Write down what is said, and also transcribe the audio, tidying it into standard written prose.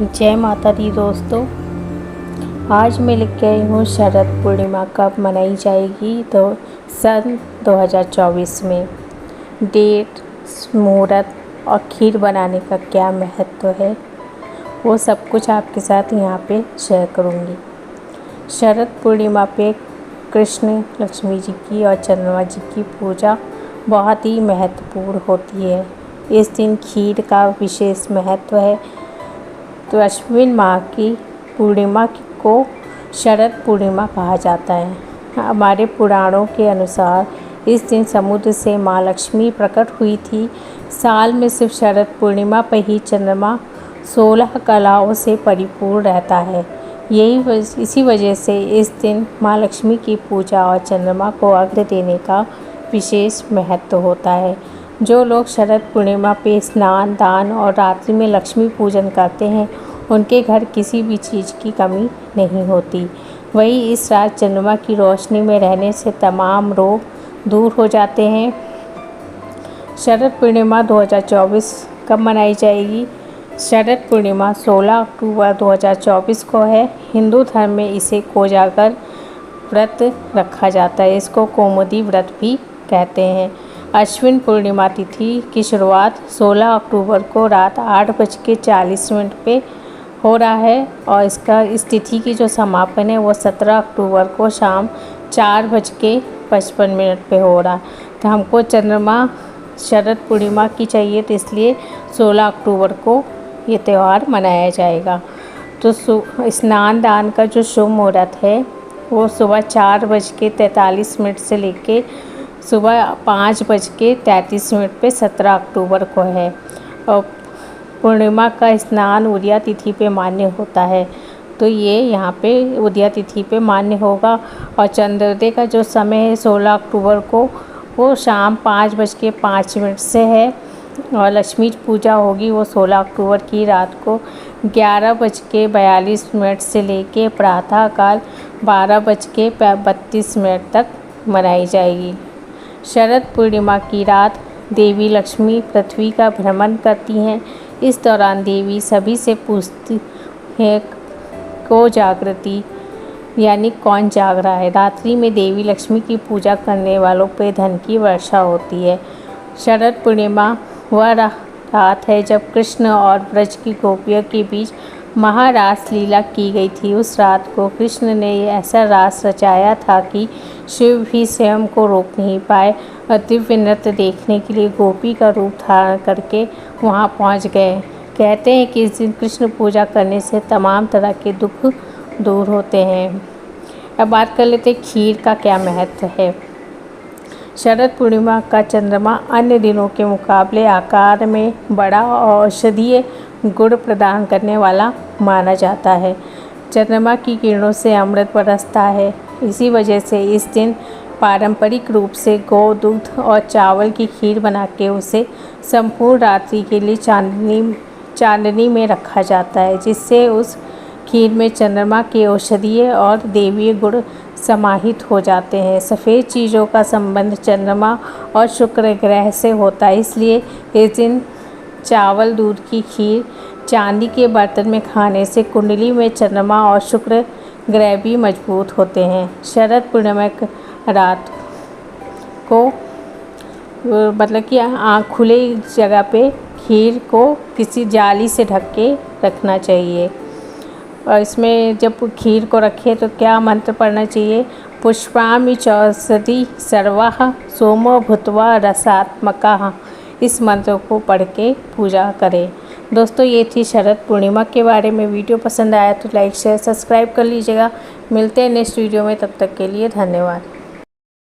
जय माता दी दोस्तों। आज मैं लिख के आई हूँ शरद पूर्णिमा कब मनाई जाएगी। तो सन 2024 में डेट, मुहूर्त और खीर बनाने का क्या महत्व है, वो सब कुछ आपके साथ यहाँ पे शेयर करूँगी। शरद पूर्णिमा पे कृष्ण, लक्ष्मी जी की और चंद्रमा जी की पूजा बहुत ही महत्वपूर्ण होती है। इस दिन खीर का विशेष महत्व है। तो अश्विन माह की पूर्णिमा को शरद पूर्णिमा कहा जाता है। हमारे पुराणों के अनुसार इस दिन समुद्र से माँ लक्ष्मी प्रकट हुई थी। साल में सिर्फ शरद पूर्णिमा पर ही चंद्रमा 16 कलाओं से परिपूर्ण रहता है। इसी वजह से इस दिन माँ लक्ष्मी की पूजा और चंद्रमा को अर्घ्य देने का विशेष महत्व होता है। जो लोग शरद पूर्णिमा पे स्नान, दान और रात्रि में लक्ष्मी पूजन करते हैं, उनके घर किसी भी चीज़ की कमी नहीं होती। वहीं इस रात चंद्रमा की रोशनी में रहने से तमाम रोग दूर हो जाते हैं। शरद पूर्णिमा 2024 कब मनाई जाएगी? शरद पूर्णिमा 16 अक्टूबर 2024 को है। हिंदू धर्म में इसे कोजागर व्रत रखा जाता है। इसको कौमुदी व्रत भी कहते हैं। अश्विन पूर्णिमा तिथि की शुरुआत 16 अक्टूबर को रात 8:40 पे हो रहा है और इस तिथि की जो समापन है वो 17 अक्टूबर को शाम 4:55 पे हो रहा है। तो हमको चंद्रमा शरद पूर्णिमा की चाहिए, तो इसलिए 16 अक्टूबर को ये त्यौहार मनाया जाएगा। तो स्नान दान का जो शुभ मुहूर्त है वो सुबह 4:43 से लेके सुबह 5:33 पे 17 अक्टूबर को है। और पूर्णिमा का स्नान उदया तिथि पे मान्य होता है, तो ये यहाँ पे उदया तिथि पे मान्य होगा। और चंद्रोदय का जो समय है 16 अक्टूबर को वो शाम 5:05 से है। और लक्ष्मी पूजा होगी वो 16 अक्टूबर की रात को 11:42 से लेके प्रातःकाल 12:32 तक मनाई जाएगी। शरद पूर्णिमा की रात देवी लक्ष्मी पृथ्वी का भ्रमण करती हैं। इस दौरान देवी सभी से पूछती है को जागृति, यानी कौन जाग रहा है। रात्रि में देवी लक्ष्मी की पूजा करने वालों पर धन की वर्षा होती है। शरद पूर्णिमा वह रात है जब कृष्ण और ब्रज की गोपियों के बीच महारास लीला की गई थी। उस रात को कृष्ण ने ऐसा रास रचाया था कि शिव भी स्वयं को रोक नहीं पाए और दिव्य नृत्य देखने के लिए गोपी का रूप धारण करके वहां पहुंच गए। कहते हैं कि इस दिन कृष्ण पूजा करने से तमाम तरह के दुख दूर होते हैं। अब बात कर लेते हैं खीर का क्या महत्व है। शरद पूर्णिमा का चंद्रमा अन्य दिनों के मुकाबले आकार में बड़ा और औषधीय गुण प्रदान करने वाला माना जाता है। चंद्रमा की किरणों से अमृत बरसता है। इसी वजह से इस दिन पारंपरिक रूप से गौ, दूध और चावल की खीर बना के उसे संपूर्ण रात्रि के लिए चांदनी में रखा जाता है, जिससे उस खीर में चंद्रमा के औषधीय और देवीय गुण समाहित हो जाते हैं। सफ़ेद चीज़ों का संबंध चंद्रमा और शुक्र ग्रह से होता है, इसलिए इस दिन चावल दूध की खीर चांदी के बर्तन में खाने से कुंडली में चंद्रमा और शुक्र ग्रह भी मजबूत होते हैं। शरद पूर्णिमा रात को मतलब कि खुली जगह पे खीर को किसी जाली से ढक के रखना चाहिए। और इसमें जब खीर को रखें तो क्या मंत्र पढ़ना चाहिए? पुष्पामि चौषधि सर्वाः सोमो भूत्वा रसात्मका। इस मंत्र को पढ़ के पूजा करें। दोस्तों, ये थी शरद पूर्णिमा के बारे में। वीडियो पसंद आया तो लाइक शेयर सब्सक्राइब कर लीजिएगा। मिलते हैं नेक्स्ट वीडियो में, तब तक के लिए धन्यवाद।